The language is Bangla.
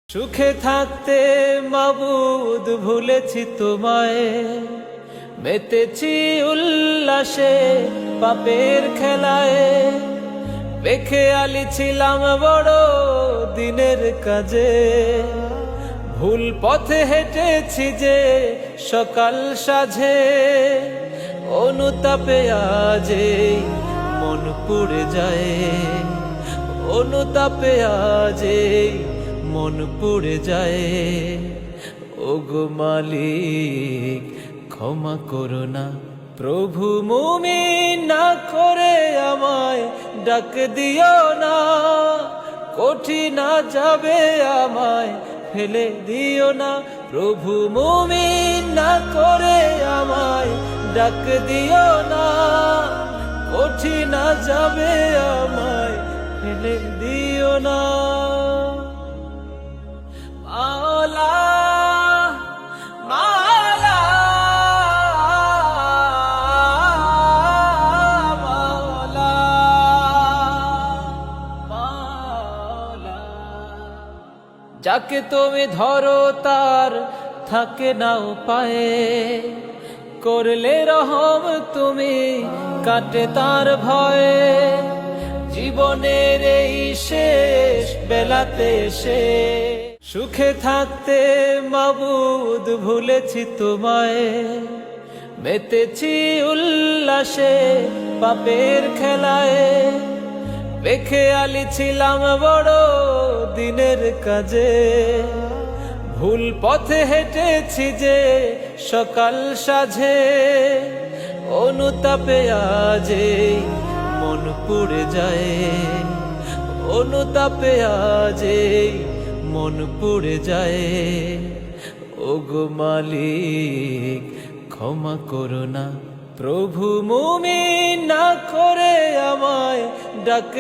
সুখে থাকতে মাবুদ ভুলেছি তোমায়, মেতেছি উল্লাসে পাপের খেলায়। বেখেয়ালি ছিলাম বড় দিনের কাজে, ভুল পথে হেঁটেছি যে সকাল সাঝে। অনুতাপে আজে মন পুড়ে যায়, অনুতাপে আজে মন পুড়ে যায়। ওগো মালিক ক্ষমা করো না, প্রভু মুমিন না করে আমায় ডাক দিও না। কঠিন যাবে আমায় ফেলে দিও না, প্রভু মুমিন না করে আমায় ডাক দিও না। কঠিন যাবে আমায় ফেলে দিও না। মাওলা মাওলা মাওলা মাওলা, যাকে তুমি ধরো তার থাকে না উপায়ে। করলে রহম তুমি কাটে তার ভয়ে। জীবনের এই শেষ বেলাতে সে সুখে থাকতে মাবুদ ভুলেছি তোমায়, মেতেছি উল্লাসে পাপের খেলায়। বেখেয়ালি ছিলাম বড় দিনের কাজে, ভুল পথে হেঁটেছি যে সকাল সাঝে। অনুতাপে আজে মন পুড়ে যায়, অনুতাপে আজে মন পুড়ে যায়। ওগো মালিক ক্ষমা করো না, প্রভু মুমিন না করে আমায় ডাক